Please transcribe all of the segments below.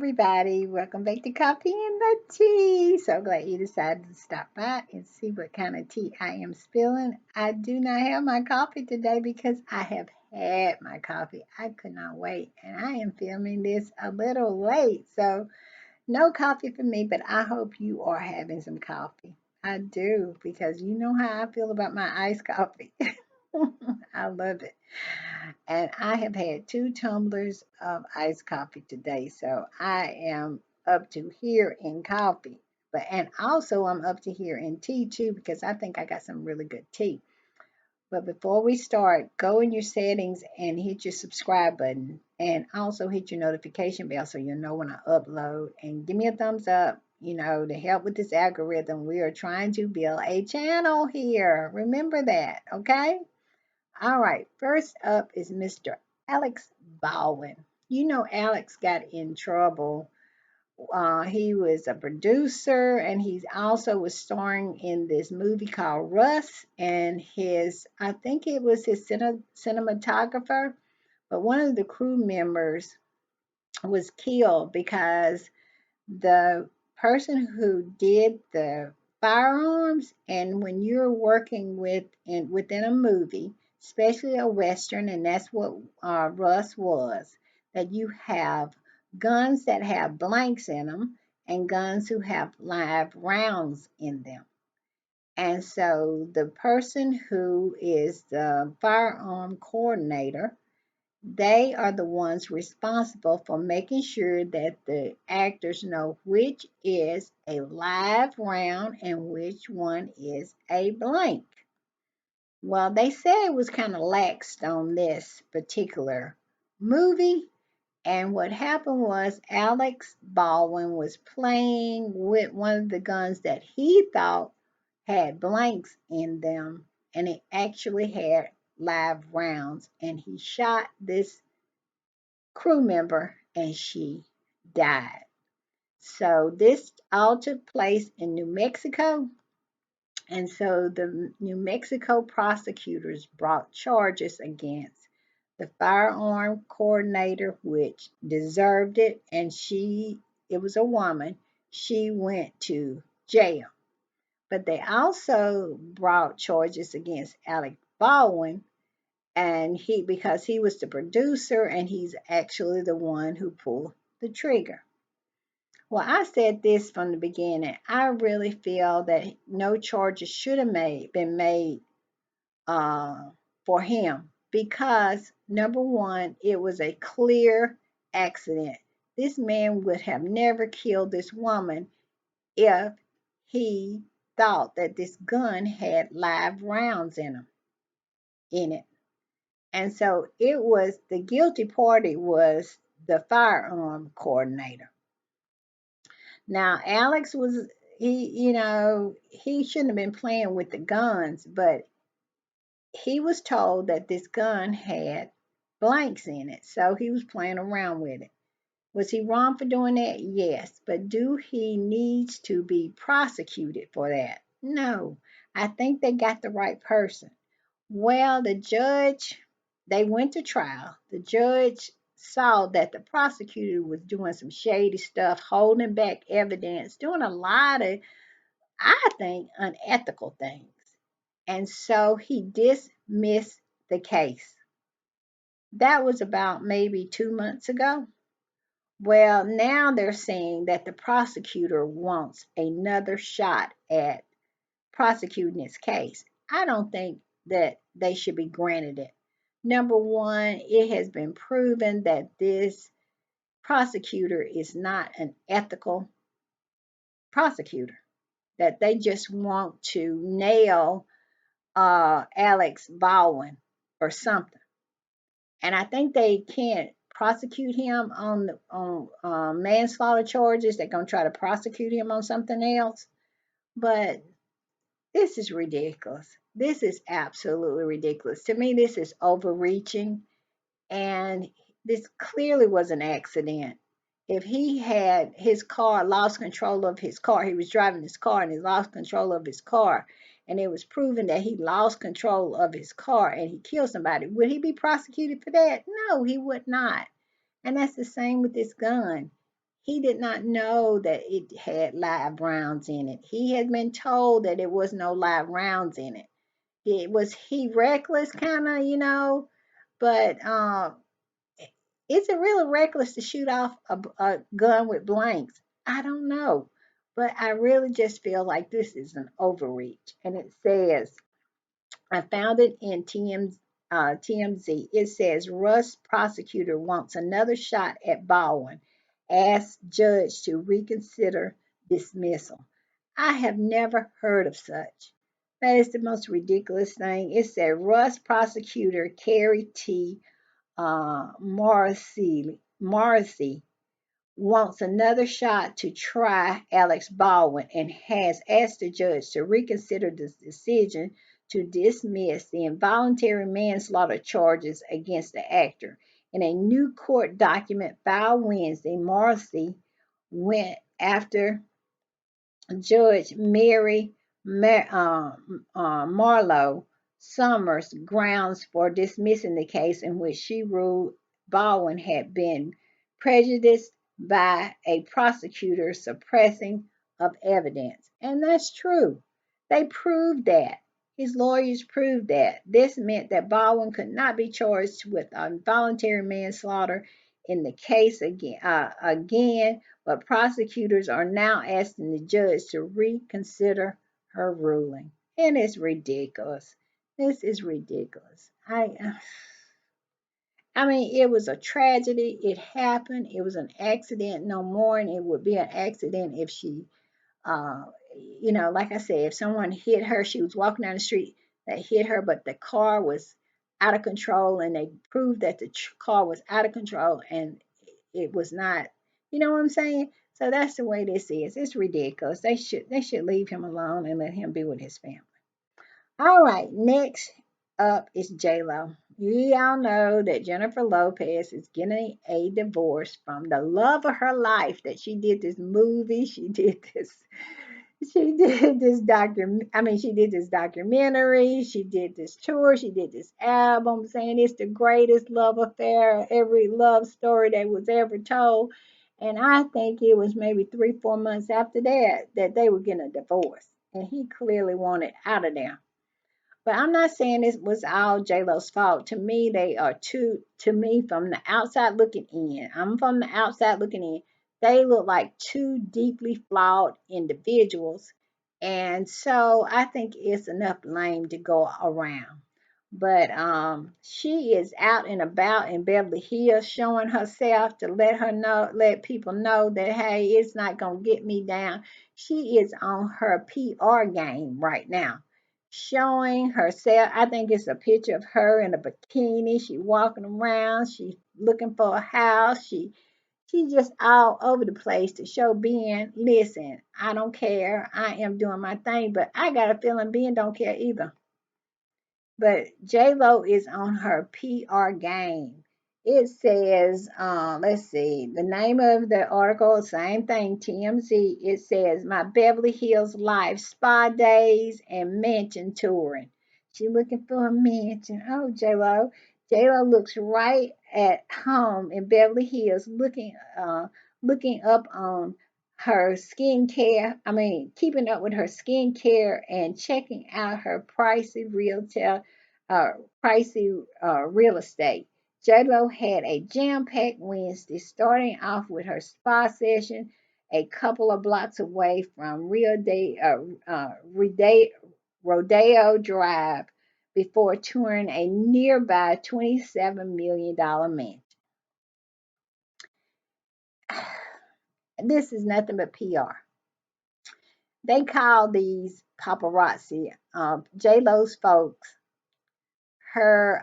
everybody. Welcome back to Coffee and the Tea. So glad you decided to stop by and see what kind of tea I am spilling. I do not have my coffee today because I have had my coffee. I could not wait, and I am filming this a little late. So, no coffee for me, but I hope you are having some coffee. I do because you know how I feel about my iced coffee. I love it. And I have had 2 tumblers of iced coffee today. So I am up to here in coffee. And also I'm up to here in tea too because I think I got some really good tea. But before we start, go in your settings and hit your subscribe button and also hit your notification bell so you'll know when I upload. And give me a thumbs up, to help with this algorithm. We are trying to build a channel here. Remember that, okay? All right, first up is Mr. Alex Baldwin. You know, Alex got in trouble. He was a producer and he also was starring in this movie called Russ. And I think it was his cinematographer, but one of the crew members was killed because the person who did the firearms, and when you're working within a movie, especially a western, and that's what Russ was, that you have guns that have blanks in them and guns who have live rounds in them. And so the person who is the firearm coordinator, they are the ones responsible for making sure that the actors know which is a live round and which one is a blank. Well, they said it was kind of laxed on this particular movie. And what happened was Alex Baldwin was playing with one of the guns that he thought had blanks in them, and it actually had live rounds. And he shot this crew member and she died. So this all took place in New Mexico. And so the New Mexico prosecutors brought charges against the firearm coordinator, which deserved it. And it was a woman, she went to jail. But they also brought charges against Alec Baldwin, and because he was the producer and he's actually the one who pulled the trigger. Well, I said this from the beginning. I really feel that no charges should have been made uh, for him because number one, it was a clear accident. This man would have never killed this woman if he thought that this gun had live rounds in it. And so it was the guilty party was the firearm coordinator. Now, Alex was, he shouldn't have been playing with the guns, but he was told that this gun had blanks in it. So he was playing around with it. Was he wrong for doing that? Yes. But do he needs to be prosecuted for that? No. I think they got the right person. Well, the judge, they went to trial. The judge saw that the prosecutor was doing some shady stuff, holding back evidence, doing a lot of, I think, unethical things. And so he dismissed the case. That was about maybe 2 months ago. Well, now they're saying that the prosecutor wants another shot at prosecuting this case. I don't think that they should be granted it. Number one, it has been proven that this prosecutor is not an ethical prosecutor, that they just want to nail Alex Baldwin or something. And I think they can't prosecute him on manslaughter charges. They're going to try to prosecute him on something else. But this is ridiculous. This is absolutely ridiculous. To me, this is overreaching, and this clearly was an accident. If he had his car, lost control of his car, he was driving his car and he lost control of his car, and it was proven that he lost control of his car and he killed somebody, would he be prosecuted for that? No, he would not. And that's the same with this gun. He did not know that it had live rounds in it. He had been told that there was no live rounds in it. It was he reckless kind of, but is it really reckless to shoot off a gun with blanks? I don't know. But I really just feel like this is an overreach. And it says, I found it in TMZ. It says Russ prosecutor wants another shot at Baldwin, asks judge to reconsider dismissal. I have never heard of such. That is the most ridiculous thing. It said Russ prosecutor Carrie T. Morrissey wants another shot to try Alex Baldwin and has asked the judge to reconsider the decision to dismiss the involuntary manslaughter charges against the actor. In a new court document filed Wednesday, Morrissey went after Judge Mary Marlowe Summers grounds for dismissing the case in which she ruled Baldwin had been prejudiced by a prosecutor's suppressing of evidence. And that's true. They proved that. His lawyers proved that. This meant that Baldwin could not be charged with involuntary manslaughter in the case again, but prosecutors are now asking the judge to reconsider her ruling. And it's ridiculous. This is ridiculous. I mean, it was a tragedy. It happened. It was an accident, no more, and it would be an accident if she, uh, like I said, if someone hit her, she was walking down the street that hit her, but the car was out of control, and they proved that the car was out of control, and it was not. You know what I'm saying? So that's the way this is. It's ridiculous. They should leave him alone and let him be with his family. All right, next up is J Lo. You all know that Jennifer Lopez is getting a divorce from the love of her life. That she did this movie, she did this documentary, she did this tour, she did this album saying it's the greatest love affair, every love story that was ever told. And I think it was maybe 3, 4 months after that that they were getting a divorce. And he clearly wanted out of there. But I'm not saying this was all J Lo's fault. To me, they are two. To me, from the outside looking in, I'm from the outside looking in. They look like two deeply flawed individuals, and so I think it's enough blame to go around. But she is out and about in Beverly Hills, showing herself to let people know that hey, it's not gonna get me down. She is on her PR game right now, showing herself. I think it's a picture of her in a bikini. She walking around. She's looking for a house. She's just all over the place to show Ben, listen, I don't care. I am doing my thing, but I got a feeling Ben don't care either. But J Lo is on her PR game. It says, let's see, the name of the article, same thing, TMZ. It says, My Beverly Hills Life Spa Days and Mansion Touring. She looking for a mansion. Oh, J Lo. J Lo looks right at home in Beverly Hills, looking up on her skincare. I mean, keeping up with her skincare and checking out her uh, pricey real estate. JLo had a jam-packed Wednesday, starting off with her spa session a couple of blocks away from Rodeo Drive before touring a nearby $27 million mansion. This is nothing but PR. They call these paparazzi, J Lo's folks, her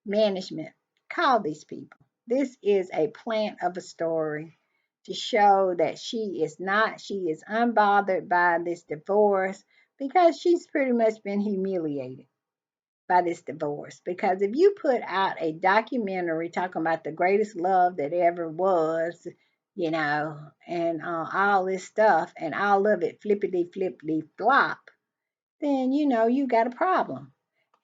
management. Call these people. This is a plant of a story to show that she is unbothered by this divorce because she's pretty much been humiliated by this divorce. Because if you put out a documentary talking about the greatest love that ever was, and all this stuff, and all of it flippity flippity flop, then you got a problem.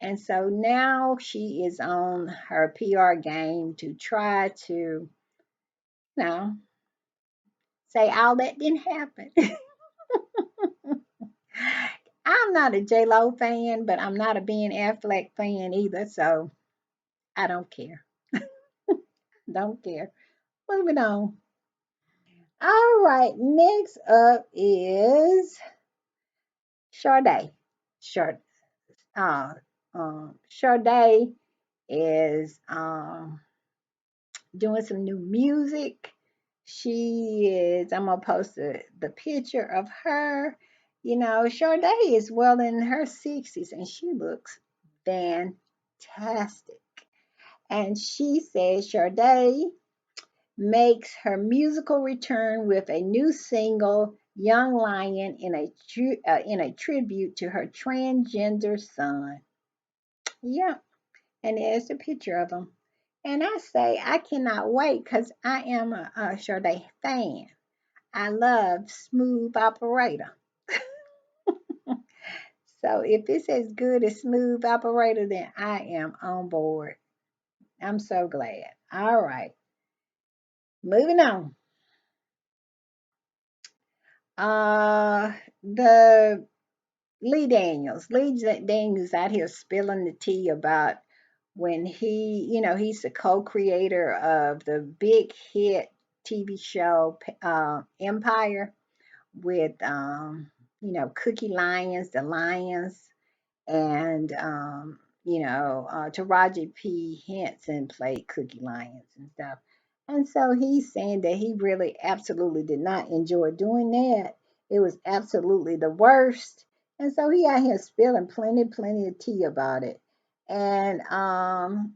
And so now she is on her PR game to try to know, say all that didn't happen. I'm not a J Lo fan, but I'm not a Ben Affleck fan either, so I don't care. Don't care. Moving on. All right, next up is Sade. Sade. Sade is doing some new music. She is, I'm gonna post the picture of her. You know, Sade is well in her 60s and she looks fantastic. And she says Sade makes her musical return with a new single, Young Lion, in a tribute to her transgender son. Yeah, and there's a picture of him. And I say, I cannot wait because I am a Sade fan. I love Smooth Operator. So if it's as good as Smooth Operator, then I am on board. I'm so glad. All right, moving on. The Lee Daniels out here spilling the tea about when he's the co-creator of the big hit TV show Empire with Cookie Lyons, the Lions, and Taraji P. Henson played Cookie Lyons and stuff. And so he's saying that he really absolutely did not enjoy doing that. It was absolutely the worst. And so he out here spilling plenty of tea about it. And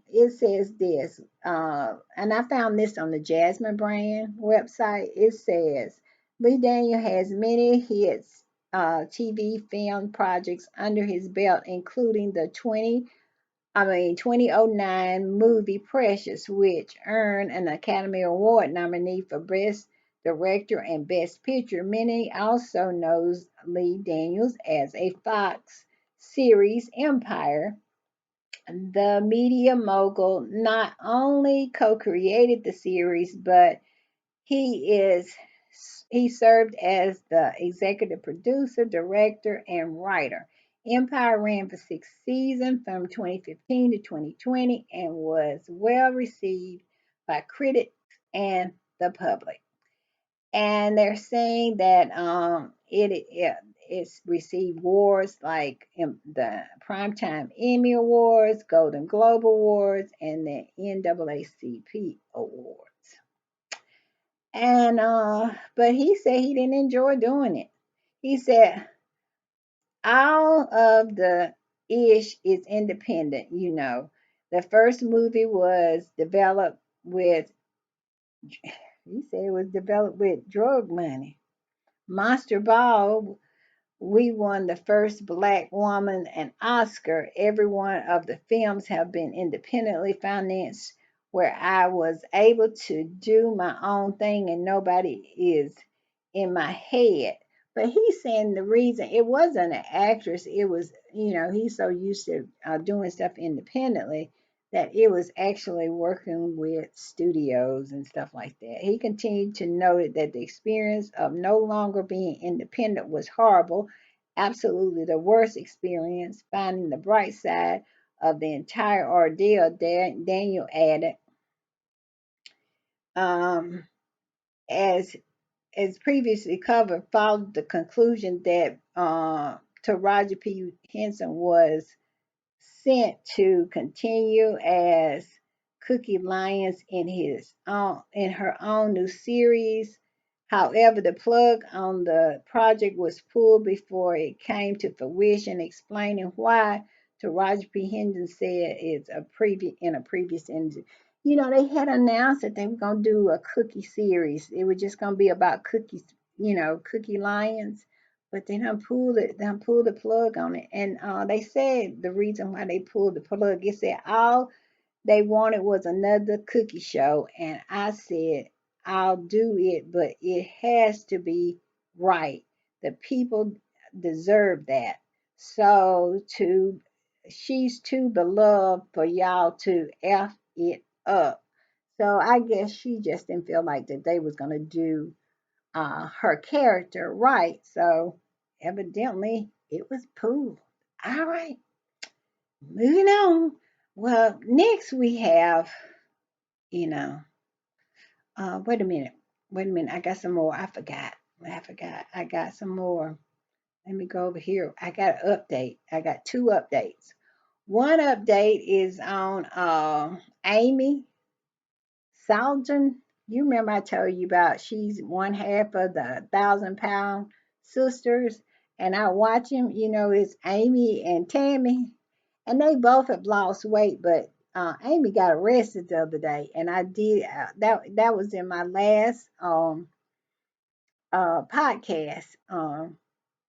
it says this, and I found this on the Jasmine Brand website. It says Lee Daniel has many hits TV film projects under his belt, including the 2009 movie Precious, which earned an Academy Award nominee for Best Director and Best Picture. Many also knows Lee Daniels as a Fox series Empire. The media mogul not only co-created the series, but he is he served as the executive producer, director, and writer. Empire ran for 6 seasons from 2015 to 2020 and was well received by critics and the public. And they're saying that it's received awards like the Primetime Emmy Awards, Golden Globe Awards, and the NAACP Awards. And but he said he didn't enjoy doing it. He said all of the ish is independent, you know. The first movie was developed with he said it was developed with drug money. Monster Ball, we won the first Black woman an Oscar. Every one of the films have been independently financed, where I was able to do my own thing and nobody is in my head. But he's saying the reason it wasn't an actress, it was, he's so used to doing stuff independently that it was actually working with studios and stuff like that. He continued to note that the experience of no longer being independent was horrible, absolutely the worst experience. Finding the bright side of the entire ordeal, Daniel added, um, as previously covered, followed the conclusion that Taraji P. Henson was sent to continue as Cookie Lyons in her own new series. However, the plug on the project was pulled before it came to fruition, explaining why. Taraji P. Henson said in a previous interview. They had announced that they were gonna do a cookie series. It was just gonna be about cookies, Cookie Lions, but they done pulled the plug on it. And they said the reason why they pulled the plug, it said all they wanted was another cookie show. And I said, I'll do it, but it has to be right. The people deserve that. So she's too beloved for y'all to F it up. So I guess she just didn't feel like that they was gonna do her character right. So evidently it was pulled. All right, moving on. Well, next we have, you know, wait a minute. Wait a minute. I got some more. I forgot. I forgot. I got some more. Let me go over here. I got an update. I got two updates. One update is on Amy Salton. You remember I told you about she's one half of the 1,000 Pound Sisters, and I watch them. You know, it's Amy and Tammy, and they both have lost weight, but Amy got arrested the other day, and I did that was in my last podcast,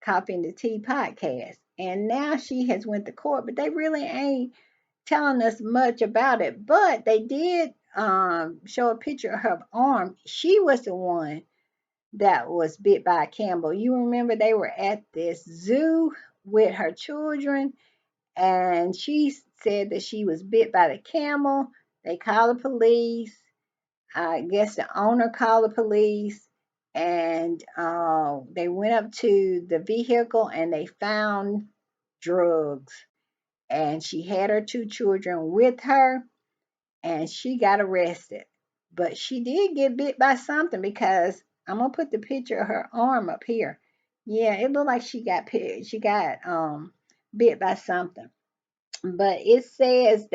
Coffee and the Tea podcast, and now she has went to court, but they really ain't telling us much about it. But they did show a picture of her arm. She was the one that was bit by a camel. You remember they were at this zoo with her children, and she said that she was bit by the camel. They called the police. I guess the owner called the police, and they went up to the vehicle and they found drugs. And she had her two children with her, and she got arrested. But she did get bit by something because I'm gonna put the picture of her arm up here. Yeah, it looked like she got bit by something. But it says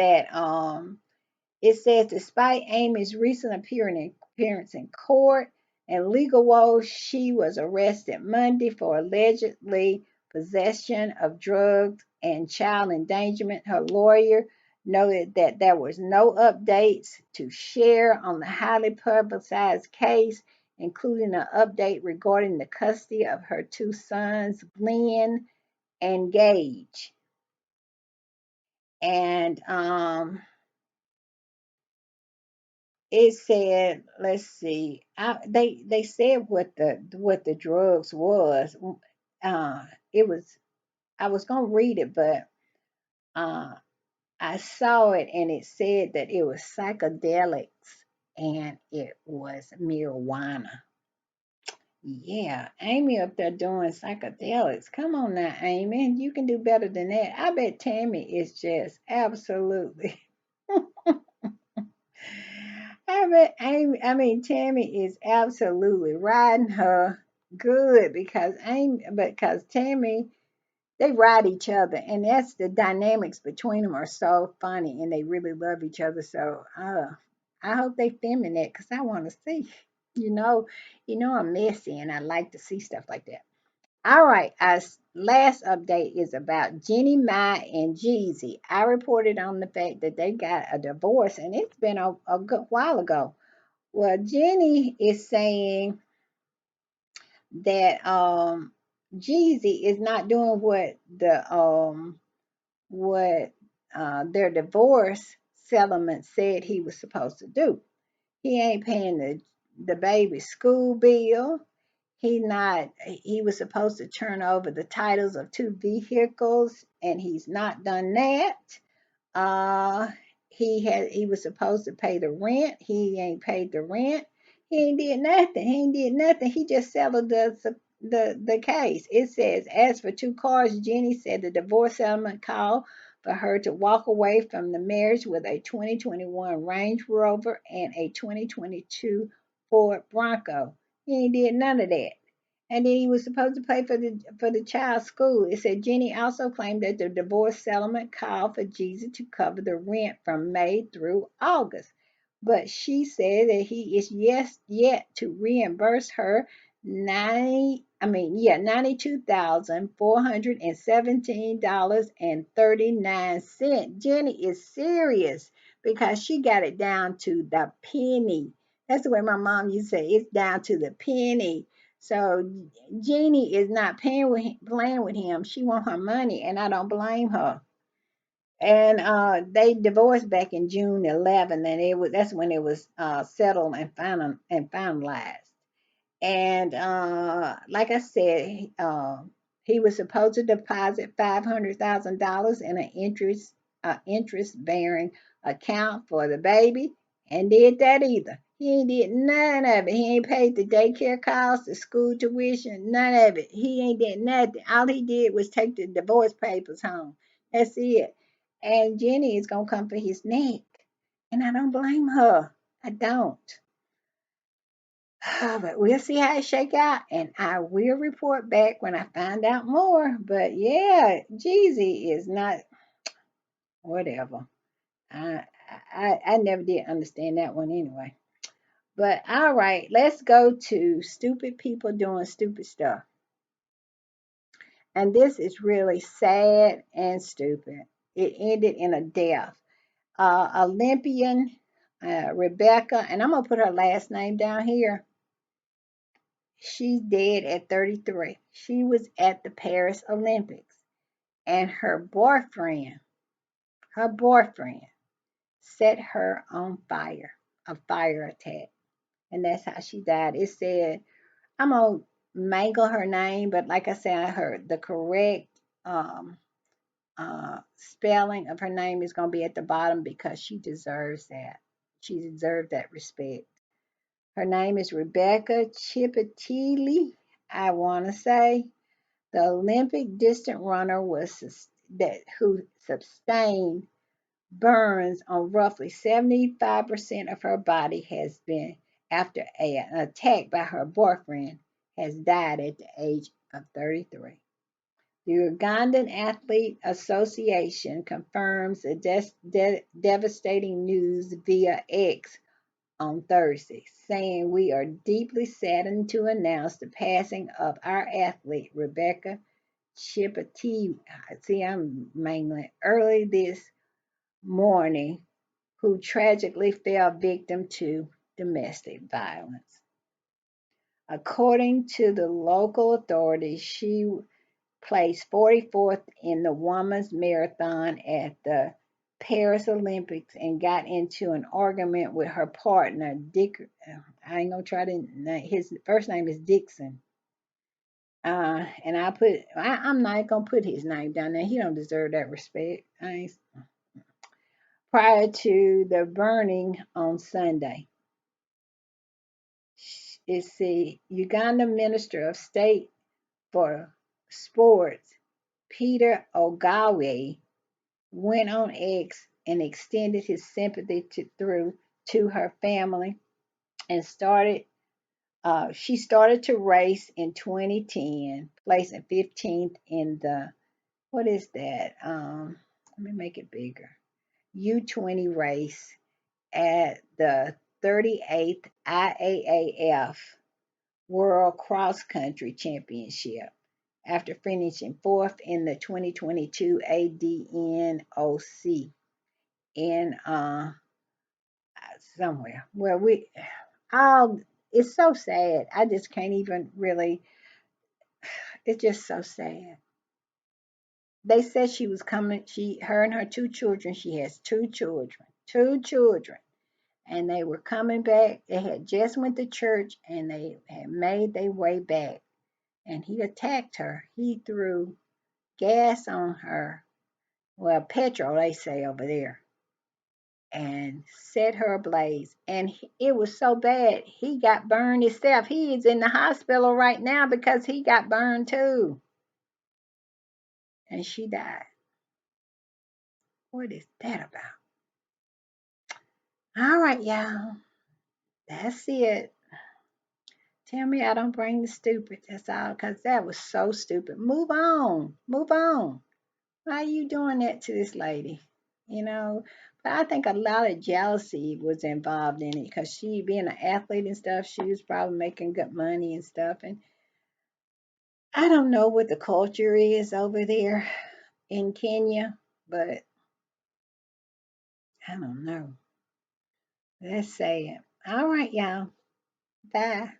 despite Amy's recent appearance in court and legal woes, she was arrested Monday for allegedly possession of drugs and child endangerment. Her lawyer noted that there was no updates to share on the highly publicized case, including an update regarding the custody of her two sons, Glenn and Gage. And it said, let's see, they said what the drugs was. Uh, it was I was gonna read it, but uh, I saw it and it said that it was psychedelics and it was marijuana. Yeah, Amy up there doing psychedelics. Come on now, Amy, you can do better than that. I bet Tammy is just absolutely I mean, Tammy is absolutely riding her good because Tammy, they ride each other, and that's the dynamics between them are so funny, and they really love each other. So, I hope they filming that because I want to see. You know, I'm messy, and I like to see stuff like that. All right, our last update is about Jenny Mai and Jeezy. I reported on the fact that they got a divorce, and it's been a good while ago. Well, Jenny is saying that Jeezy is not doing what their divorce settlement said he was supposed to do. He ain't paying the baby's school bill. He was supposed to turn over the titles of two vehicles, and he's not done that. Uh, he was supposed to pay the rent. He ain't paid the rent. He ain't did nothing. He ain't did nothing. He just settled the case. It says, as for two cars, Jenny said the divorce settlement called for her to walk away from the marriage with a 2021 Range Rover and a 2022 Ford Bronco. He ain't did none of that. And then he was supposed to pay for the child's school. It said Jenny also claimed that the divorce settlement called for Jesus to cover the rent from May through August. But she said that he is yet to reimburse her 92,417.39. Jenny is serious because she got it down to the penny. That's the way my mom used to say it's down to the penny. So Jeannie is not playing with him. She want her money, and I don't blame her. And they divorced back in June 11, and that's when it was settled and finalized. And like I said, he was supposed to deposit $500,000 in an interest bearing account for the baby, and did that either. He ain't did none of it. He ain't paid the daycare costs, the school tuition, none of it. He ain't did nothing. All he did was take the divorce papers home. That's it. And Jenny is gonna come for his neck. And I don't blame her. I don't. But we'll see how it shake out, and I will report back when I find out more. But yeah, Jeezy is not whatever. I I never did understand that one anyway. But all right, let's go to stupid people doing stupid stuff. And this is really sad and stupid. It ended in a death. Olympian Rebecca, and I'm gonna put her last name down here. She's dead at 33. She was at the Paris Olympics, and her boyfriend set her on fire, a fire attack, and that's how she died. It said, I'm gonna mangle her name, but like I said, I heard the correct spelling of her name is gonna be at the bottom because she deserves that. She deserves that respect. Her name is Rebecca Chipatili, I want to say. The Olympic distant runner who sustained burns on roughly 75% of her body has been after an attack by her boyfriend has died at the age of 33. The Ugandan Athlete Association confirms the devastating news via X on Thursday, saying we are deeply saddened to announce the passing of our athlete Rebecca Chipati. See, I'm mangling early this morning, who tragically fell victim to domestic violence. According to the local authorities, she placed 44th in the women's marathon at the Paris Olympics and got into an argument with her partner, Dick. I ain't gonna try to. His first name is Dixon. And I'm not gonna put his name down there. He don't deserve that respect. Prior to the burning on Sunday, it's the Uganda Minister of State for Sports, Peter Ogawe, went on X and extended his sympathy to her family and she started to race in 2010, placing 15th in the, what is that? Let me make it bigger. U20 race at the 38th IAAF World Cross Country Championship after finishing fourth in the 2022 ADNOC in somewhere. Well, all it's so sad. I just can't even really. It's just so sad. They said she was coming. Her and her two children. She has two children, and they were coming back. They had just went to church, and they had made their way back. And he attacked her. He threw gas on her. Well, petrol, they say over there, and set her ablaze. And it was so bad, he got burned himself. He is in the hospital right now because he got burned too. And she died. What is that about? All right, y'all. That's it. Tell me I don't bring the stupid. That's all, because that was so stupid. Move on. Move on. Why are you doing that to this lady? You know, but I think a lot of jealousy was involved in it because she, being an athlete and stuff, she was probably making good money and stuff. And I don't know what the culture is over there in Kenya, but I don't know. Let's say it. All right, y'all. Bye.